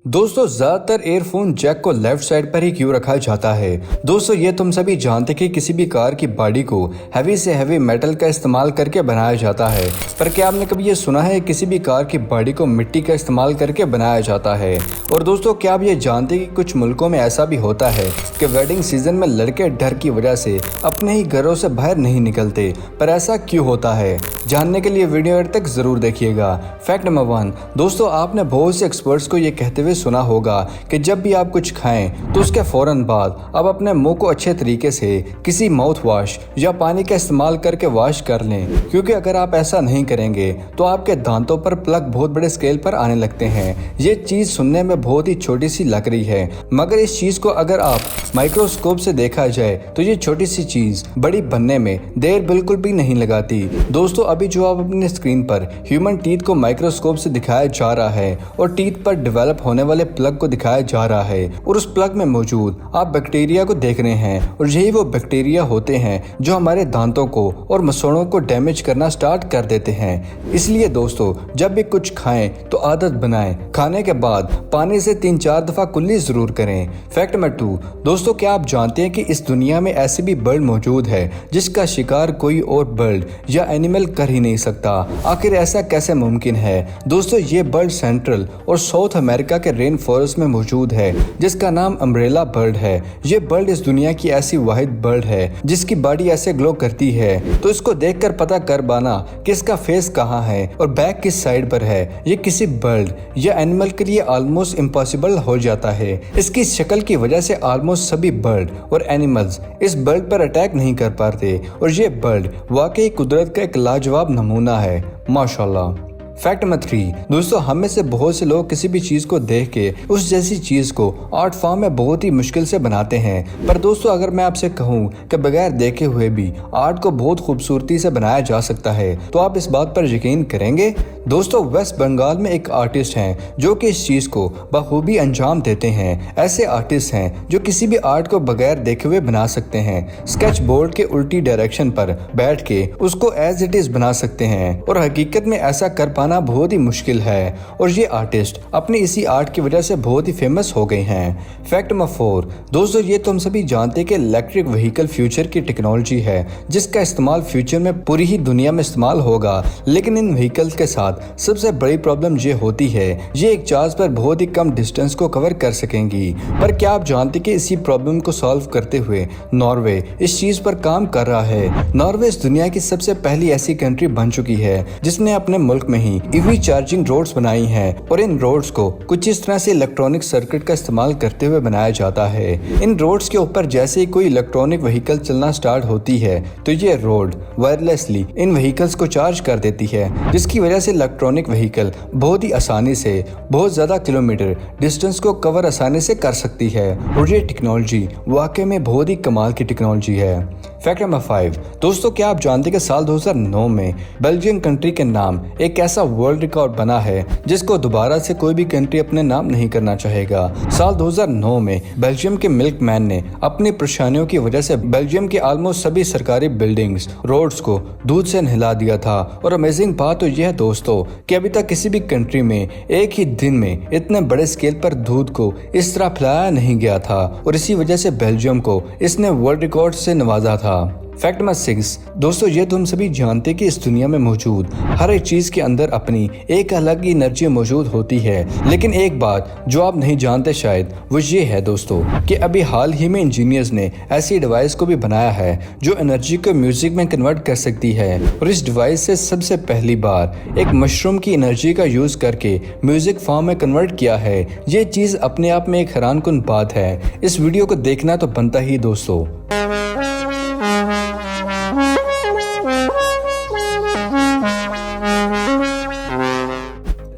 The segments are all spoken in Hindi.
दोस्तों ज्यादातर एयरफोन जैक को लेफ्ट साइड पर ही क्यों रखा जाता है। दोस्तों ये तुम सभी जानते कि किसी भी कार की बॉडी को हैवी से हैवी मेटल का इस्तेमाल करके बनाया जाता है, पर क्या आपने कभी ये सुना है किसी भी कार की बॉडी को मिट्टी का इस्तेमाल करके बनाया जाता है। और दोस्तों क्या आप ये जानते कि कुछ मुल्कों में ऐसा भी होता है कि वेडिंग सीजन में लड़के डर की वजह से अपने ही घरों से बाहर नहीं निकलते, पर ऐसा क्यों होता है जानने के लिए वीडियो एंड तक जरूर देखिएगा। फैक्ट नंबर 1, दोस्तों आपने बहुत से एक्सपर्ट्स को ये कहते हुए सुना होगा कि जब भी आप कुछ खाएं तो उसके फौरन बाद आप अपने मुंह को अच्छे तरीके से किसी माउथ वॉश या पानी का इस्तेमाल करके वॉश कर लें, क्योंकि अगर आप ऐसा नहीं करेंगे तो आपके दांतों पर प्लग बहुत बड़े स्केल पर आने लगते हैं। ये चीज सुनने में बहुत ही छोटी सी लग रही है, मगर इस चीज को अगर आप माइक्रोस्कोप से देखा जाए तो ये छोटी सी चीज बड़ी बनने में देर बिल्कुल भी नहीं लगाती। दोस्तों अभी जो आप अपने स्क्रीन पर ह्यूमन टीथ को माइक्रोस्कोप से दिखाया जा रहा है और टीथ पर डेवलप होने वाले प्लग को दिखाया जा रहा है, और उस प्लग में मौजूद आप बैक्टीरिया को देख रहे हैं, और यही वो बैक्टीरिया होते हैं जो हमारे दांतों को और मसोड़ों को डैमेज करना स्टार्ट कर देते हैं। इसलिए दोस्तों जब भी कुछ खाएं तो आदत बनाएं, खाने के बाद पानी से 3-4 दफा कुल्ली जरूर करें। फैक्ट नंबर 2, दोस्तों क्या आप जानते हैं कि इस दुनिया में ऐसे भी बर्ड मौजूद है जिसका शिकार कोई और बर्ड या एनिमल कर ही नहीं सकता। आखिर ऐसा कैसे मुमकिन है। दोस्तों ये बर्ड सेंट्रल और साउथ अमेरिका के रेन फॉरेस्ट में मौजूद है, जिसका नाम अम्ब्रेला बर्ड है। ये बर्ड इस दुनिया की ऐसी वाहिद बर्ड है जिसकी बॉडी ऐसे ग्लो करती है, तो इसको देखकर पता कर पाना कि इसका फेस कहाँ है और बैक किस साइड पर है, ये किसी बर्ड या एनिमल के लिए ऑलमोस्ट इम्पॉसिबल हो जाता है। इसकी शक्ल की वजह से ऑलमोस्ट सभी बर्ड और एनिमल्स इस बर्ड पर अटैक नहीं कर पाते, और ये बर्ड वाकई कुदरत का एक लाजवाब नमूना है, माशाल्लाह। फैक्ट नंबर 3, दोस्तों हम में से बहुत से लोग किसी भी चीज को देख के उस जैसी चीज को आर्ट फॉर्म में बहुत ही मुश्किल से बनाते हैं, पर दोस्तों अगर मैं आपसे कहूँ कि बगैर देखे हुए भी आर्ट को बहुत खूबसूरती से बनाया जा सकता है, तो आप इस बात पर यकीन करेंगे। दोस्तों वेस्ट बंगाल में एक आर्टिस्ट हैं जो कि इस चीज को बखूबी अंजाम देते हैं। ऐसे आर्टिस्ट हैं जो किसी भी आर्ट को बगैर देखे हुए बना सकते हैं, स्केच बोर्ड के उल्टी डायरेक्शन पर बैठ के उसको एज इट इज बना सकते हैं, और हकीकत में ऐसा कर पाना बहुत ही मुश्किल है, और ये आर्टिस्ट अपनी इसी आर्ट की वजह से बहुत ही फेमस हो गए हैं। फैक्ट नंबर 4, दोस्तों ये तुम सभी जानते हैं कि इलेक्ट्रिक व्हीकल फ्यूचर की टेक्नोलॉजी है जिसका इस्तेमाल फ्यूचर में पूरी ही दुनिया में इस्तेमाल होगा, लेकिन इन व्हीकल्स के साथ सबसे बड़ी प्रॉब्लम ये होती है ये एक चार्ज पर बहुत ही कम डिस्टेंस को कवर कर सकेंगी। पर क्या आप जानते कि इसी प्रॉब्लम को सॉल्व करते हुए नॉर्वे इस चीज पर काम कर रहा है। नॉर्वे इस दुनिया की सबसे पहली ऐसी कंट्री बन चुकी है जिसने अपने मुल्क में ही ईवी चार्जिंग रोड्स बनाई हैं, और इन रोड्स को कुछ इस तरह से इलेक्ट्रॉनिक सर्किट का इस्तेमाल करते हुए बनाया जाता है। इन रोड्स के ऊपर जैसे ही कोई इलेक्ट्रॉनिक व्हीकल चलना स्टार्ट होती है तो ये रोड वायरलेसली इन व्हीकल्स को चार्ज कर देती है, जिसकी वजह से इलेक्ट्रॉनिक व्हीकल बहुत ही आसानी से बहुत ज्यादा किलोमीटर डिस्टेंस को कवर आसानी से कर सकती है, और ये टेक्नोलॉजी वाकई में बहुत ही कमाल की टेक्नोलॉजी है। फैक्ट नंबर 5, दोस्तों क्या आप जानते हैं कि साल 2009 में बेल्जियम कंट्री के नाम एक ऐसा वर्ल्ड रिकॉर्ड बना है जिसको दोबारा से कोई भी कंट्री अपने नाम नहीं करना चाहेगा। साल 2009 में बेल्जियम के मिल्कमैन ने अपनी परेशानियों की वजह से बेल्जियम के ऑलमोस्ट सभी सरकारी बिल्डिंग्स रोड्स को दूध से नहला दिया था, और अमेजिंग बात तो यह दोस्तों कि अभी तक किसी भी कंट्री में एक ही दिन में इतने बड़े स्केल पर दूध को इस तरह फैलाया नहीं गया था, और इसी वजह से बेल्जियम को इसने वर्ल्ड रिकॉर्ड से नवाजा था। फैक्ट नंबर 6, दोस्तों ये तुम सभी जानते कि इस दुनिया में मौजूद हर एक चीज के अंदर अपनी एक अलग ही एनर्जी मौजूद होती है, लेकिन एक बात जो आप नहीं जानते शायद वो ये है दोस्तों कि अभी हाल ही में इंजीनियर्स ने ऐसी डिवाइस को भी बनाया है जो एनर्जी को म्यूजिक में कन्वर्ट कर सकती है, और इस डिवाइस से सबसे पहली बार एक मशरूम की एनर्जी का यूज करके म्यूजिक फॉर्म में कन्वर्ट किया है। ये चीज अपने आप में एक हैरानकुन बात है। इस वीडियो को देखना तो बनता ही दोस्तों।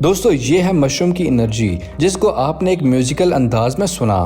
दोस्तों ये है मशरूम की एनर्जी जिसको आपने एक म्यूजिकल अंदाज में सुना।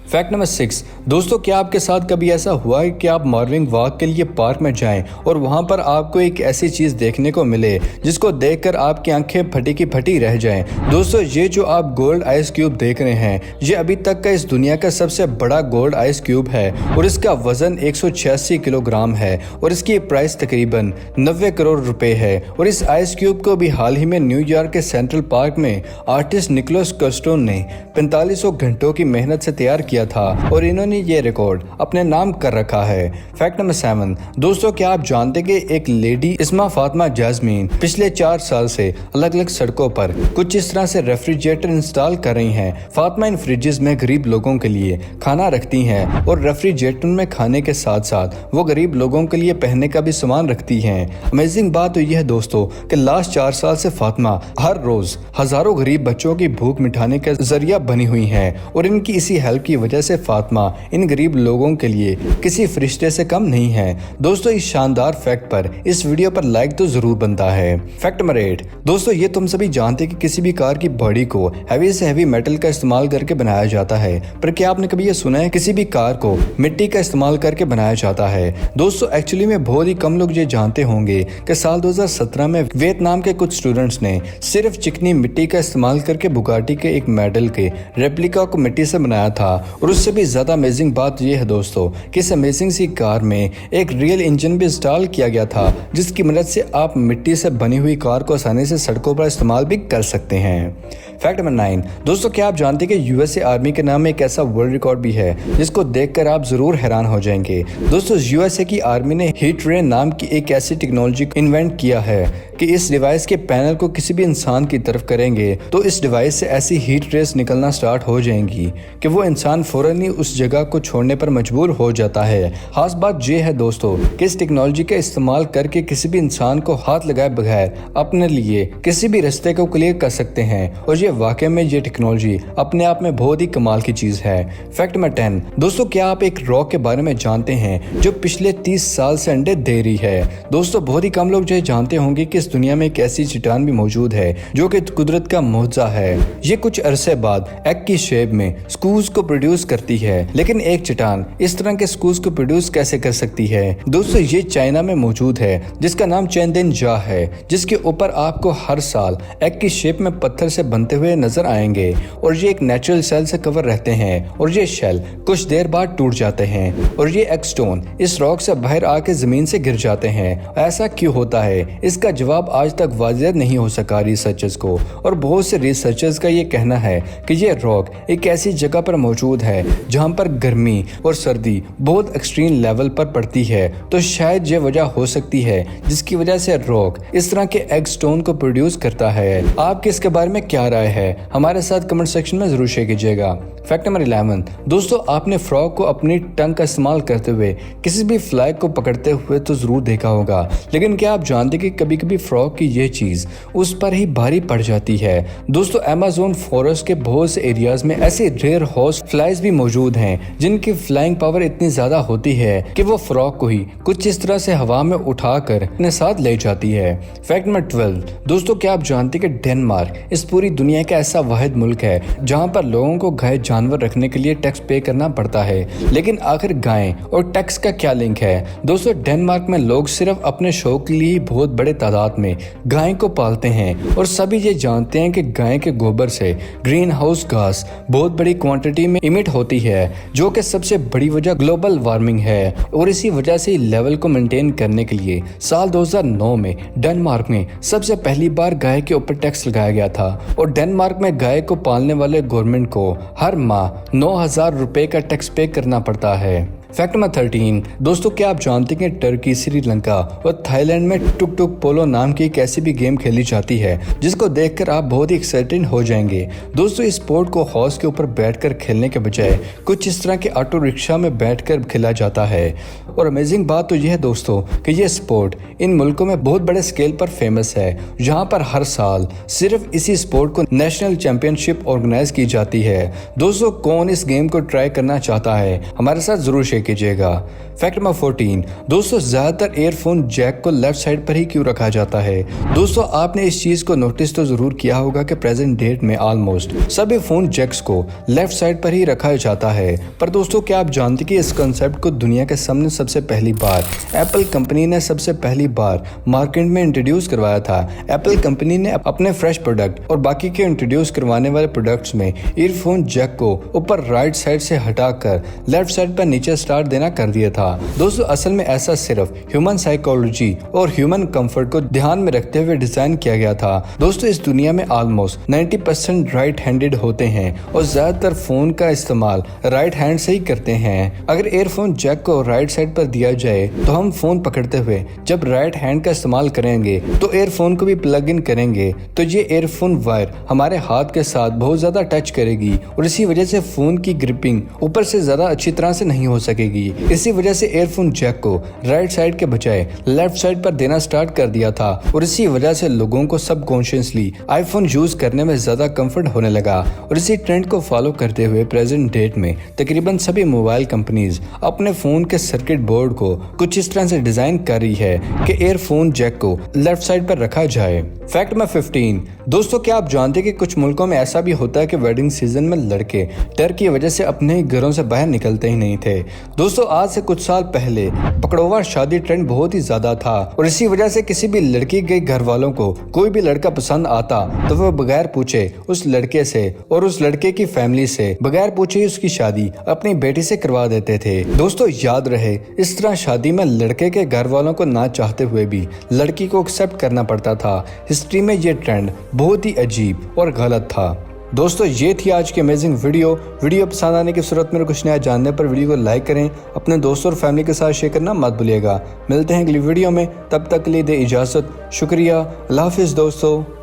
Fact number 6। दोस्तों, क्या आपके साथ कभी ऐसा हुआ है कि आप मॉर्निंग वॉक के लिए पार्क में जाएं और वहां पर आपको एक ऐसी चीज देखने को मिले जिसको देखकर आपकी आंखें फटी की फटी रह जाएं। दोस्तों, ये जो आप गोल्ड आइस क्यूब देख रहे हैं, ये अभी तक का इस दुनिया का सबसे बड़ा गोल्ड आइस क्यूब है और इसका वजन 186 किलोग्राम है और इसकी प्राइस तकरीबन 90 करोड़ रुपए है। और इस आइस क्यूब को भी हाल ही में न्यूयॉर्क के सेंट्रल पार्क में आर्टिस्ट निकोलस कर्स्टोन ने 4500 घंटों की मेहनत से तैयार किया था और इन्होंने ये रिकॉर्ड अपने नाम कर रखा है। Fact number 7। दोस्तों, क्या आप जानते कि एक लेडी इस्मा फातिमा जैस्मीन पिछले 4 साल से अलग अलग सड़कों पर कुछ इस तरह से रेफ्रिजरेटर इंस्टॉल कर रही हैं। फातिमा इन फ्रिजेस में गरीब लोगों के लिए खाना रखती हैं और रेफ्रिजरेटर में खाने के साथ साथ वो गरीब लोगों के लिए पहनने का भी सामान रखती हैं। अमेजिंग बात तो यह है दोस्तों कि लास्ट 4 साल से फातिमा हर रोज हजारों गरीब बच्चों की भूख मिटाने का जरिया बनी हुई है और इनकी इसी हेल्प की वजह से फातिमा इन गरीब लोगों के लिए किसी फरिश्ते से कम नहीं है। दोस्तों, इस शानदार फैक्ट पर इस वीडियो पर लाइक तो जरूर बनता है। Fact number 8। दोस्तों, ये तुम सभी जानते कि किसी भी कार की बॉडी को हैवी से हैवी मेटल का इस्तेमाल करके बनाया जाता है, पर क्या आपने कभी ये सुना है किसी भी कार को मिट्टी का इस्तेमाल करके बनाया जाता है? दोस्तों, एक्चुअली में बहुत ही कम लोग ये जानते होंगे कि साल 2017 में वियतनाम के कुछ स्टूडेंट्स ने सिर्फ चिकनी मिट्टी का इस्तेमाल करके बुगाटी के एक मॉडल के रेप्लिका को मिट्टी से बनाया था। और उससे भी ज्यादा अमेजिंग बात यह है दोस्तों कि इस अमेजिंग सी कार में एक रियल इंजन भी इंस्टॉल किया गया था जिसकी मदद से आप मिट्टी से बनी हुई कार को आसानी से सड़कों पर इस्तेमाल भी कर सकते हैं। Fact number 9। दोस्तों, क्या आप जानते हैं कि यूएसए आर्मी के नाम में एक ऐसा वर्ल्ड रिकॉर्ड भी है जिसको देखकर आप जरूर हैरान हो जाएंगे। दोस्तों, यूएसए की आर्मी ने हीट रे नाम की एक ऐसी टेक्नोलॉजी इन्वेंट किया है कि इस डिवाइस के पैनल को किसी भी इंसान की तरफ करेंगे तो इस डिवाइस से ऐसी हीट रेस निकलना स्टार्ट हो जाएंगी कि वो इंसान फौरन ही उस जगह को छोड़ने पर मजबूर हो जाता है। खास बात यह है दोस्तों कि इस टेक्नोलॉजी का इस्तेमाल करके किसी भी इंसान को हाथ लगाए बगैर अपने लिए किसी भी रास्ते को क्लियर कर सकते हैं और ये वाकई में ये टेक्नोलॉजी अपने आप में बहुत ही कमाल की चीज है। Fact number 10। दोस्तों, क्या आप एक रॉक के बारे में जानते हैं जो पिछले 30 साल से अंडे दे रही है? दोस्तों, बहुत ही कम लोग जो जानते होंगे कि इस दुनिया में एक ऐसी चट्टान भी मौजूद है जो कि कुदरत का मुआवजा है। ये कुछ अरसे बाद एग की शेप में स्कूज को प्रोड्यूस करती है, लेकिन एक चट्टान इस तरह के स्कूज को प्रोड्यूस कैसे कर सकती है? दोस्तों, ये चाइना में मौजूद है जिसका नाम चेंदेन जा है, जिसके ऊपर आपको हर साल एग की शेप में पत्थर से बनते हुए नजर आएंगे और ये एक नेचुरल सेल से कवर रहते हैं और ये शेल कुछ देर बाद टूट जाते हैं और ये एग स्टोन इस रॉक से बाहर आके जमीन से गिर जाते हैं। ऐसा क्यों होता है? इसका जवाब आज तक वाज़ेह नहीं हो सका रिसर्चर्स को, और बहुत से रिसर्चर्स का ये कहना है कि ये रॉक एक ऐसी जगह पर मौजूद है जहाँ पर गर्मी और सर्दी बहुत एक्सट्रीम लेवल पर पड़ती है। तो शायद ये वजह हो सकती है जिसकी वजह से रॉक इस तरह के एग स्टोन को प्रोड्यूस करता है। आपके इसके बारे में क्या राय है? हमारे साथ कमेंट सेक्शन में जरूर शेयर कीजिएगा। Fact number 11। दोस्तों, आपने फ्रॉग को अपनी टंग का इस्तेमाल करते हुए किसी भी फ्लाई को पकड़ते हुए तो जरूर देखा होगा, लेकिन क्या आप जानते कि कभी कभी फ्रॉग की ये चीज उस पर ही भारी पड़ जाती है? दोस्तों, अमेज़न फॉरेस्ट के बहुत से एरियाज में ऐसे रेयर हॉर्स फ्लाइज भी मौजूद हैं जिनकी फ्लाइंग पावर इतनी ज्यादा होती है कि वो फ्रॉग को ही कुछ इस तरह से हवा में उठाकर अपने साथ ले जाती है। Fact number 12। दोस्तों, क्या आप जानते कि डेनमार्क इस पूरी दुनिया का ऐसा वाहिद मुल्क है जहाँ पर लोगों को घायल जानवर रखने के लिए टैक्स पे करना पड़ता है। लेकिन आखिर गायें और टैक्स का क्या लिंक है? दोस्तों, डेनमार्क में लोग सिर्फ अपने शौक के लिए बहुत बड़े तादाद में गाय को पालते हैं और सभी ये जानते हैं कि गाय के गोबर से ग्रीन हाउस गैस बहुत बड़ी क्वांटिटी में इमिट होती है, जो कि सबसे बड़ी वजह ग्लोबल वार्मिंग है। और इसी वजह से लेवल को मेंटेन करने के लिए साल 2009 में डेनमार्क में सबसे पहली बार गाय के ऊपर टैक्स लगाया गया था और डेनमार्क में गाय को पालने वाले गवर्नमेंट को हर माह 9,000 रुपए का टैक्स पे करना पड़ता है। Fact number 13। दोस्तों, क्या आप जानते हैं कि टर्की, श्रीलंका और थाईलैंड में टुक टुक पोलो नाम की एक ऐसी भी गेम खेली जाती है जिसको देखकर आप बहुत ही एक्साइटेड हो जाएंगे। दोस्तों, इस स्पोर्ट को हॉर्स के ऊपर बैठकर खेलने के बजाय कुछ इस तरह के ऑटो रिक्शा में बैठकर खेला जाता है। और अमेजिंग बात तो यह है दोस्तों कि यह स्पोर्ट इन मुल्कों में बहुत बड़े स्केल पर फेमस है, जहाँ पर हर साल सिर्फ इसी स्पोर्ट को नेशनल चैंपियनशिप ऑर्गेनाइज की जाती है। दोस्तों, कौन इस गेम को ट्राई करना चाहता है? हमारे साथ जरूर शेयर चेक कीजिएगा। फैक्ट नंबर 14, दोस्तों ज़्यादातर एयरफोन जैक को लेफ्ट साइड पर ही क्यों रखा जाता है। दोस्तों आपने इस चीज़ को नोटिस तो ज़रूर किया होगा कि प्रेजेंट डेट में ऑलमोस्ट सभी फ़ोन जैक्स को लेफ्ट साइड पर ही रखा जाता है। पर दोस्तों क्या आप जानते कि इस कंसेप्ट को दुनिया के सामने सबसे पहली बार एप्पल कंपनी ने सबसे पहली बार मार्केट में इंट्रोड्यूस करवाया था। एप्पल कंपनी ने अपने फ्रेश प्रोडक्ट और बाकी के इंट्रोड्यूस करवाने वाले प्रोडक्ट्स में ईयरफोन जैक को ऊपर राइट साइड से हटाकर लेफ्ट साइड पर नीचे स्टार्ट देना कर दिया था। दोस्तों असल में ऐसा सिर्फ ह्यूमन साइकोलॉजी और ह्यूमन कंफर्ट को ध्यान में रखते हुए डिजाइन किया गया था। दोस्तों इस दुनिया में ऑलमोस्ट 90% राइट हैंडेड होते हैं और ज्यादातर फोन का इस्तेमाल राइट हैंड से ही करते हैं। अगर एयरफोन जैक को राइट साइड पर दिया जाए तो हम फोन पकड़ते हुए जब राइट हैंड का इस्तेमाल करेंगे तो एयरफोन को भी प्लग इन करेंगे तो ये एयरफोन वायर हमारे हाथ के साथ बहुत ज्यादा टच करेगी और इसी वजह से फोन की ग्रिपिंग ऊपर से ज्यादा अच्छी तरह से नहीं हो सकेगी। इसी वजह से एयरफोन जैक को राइट साइड के बजाय लेफ्ट साइड पर देना स्टार्ट कर दिया था और इसी वजह से लोगों को सबकॉन्शियसली आईफोन यूज करने में ज्यादा कंफर्ट होने लगा। और इसी ट्रेंड को फॉलो करते हुए प्रेजेंट डेट में तकरीबन सभी मोबाइल कंपनीज अपने फोन के सर्किट बोर्ड को कुछ इस तरह से डिजाइन कर रही है कि एयरफोन जैक को लेफ्ट साइड पर रखा जाए। फैक्ट नंबर 15, दोस्तों क्या आप जानते हैं कि कुछ मुल्कों में ऐसा भी होता है कि वेडिंग सीजन में लड़के डर की वजह से अपने घरों से बाहर निकलते ही नहीं थे। दोस्तों आज से कुछ साल पहले पकड़ोवा शादी ट्रेंड बहुत ही ज्यादा था और इसी वजह से किसी भी लड़की के घर वालों को कोई भी लड़का पसंद आता तो वह बगैर पूछे उस लड़के से और उस लड़के की फैमिली से बगैर पूछे ही उसकी शादी अपनी बेटी से करवा देते थे। दोस्तों याद रहे इस तरह शादी में लड़के के घर वालों को ना चाहते हुए भी लड़की को एक्सेप्ट करना पड़ता था। हिस्ट्री में ये ट्रेंड बहुत ही अजीब और गलत था। दोस्तों ये थी आज की अमेजिंग वीडियो पसंद आने की सूरत में कुछ नया जानने पर वीडियो को लाइक करें, अपने दोस्तों और फैमिली के साथ शेयर करना मत भूलिएगा। मिलते हैं अगली वीडियो में, तब तक के लिए दे इजाज़त। शुक्रिया, अल्लाह हाफिज़ दोस्तों।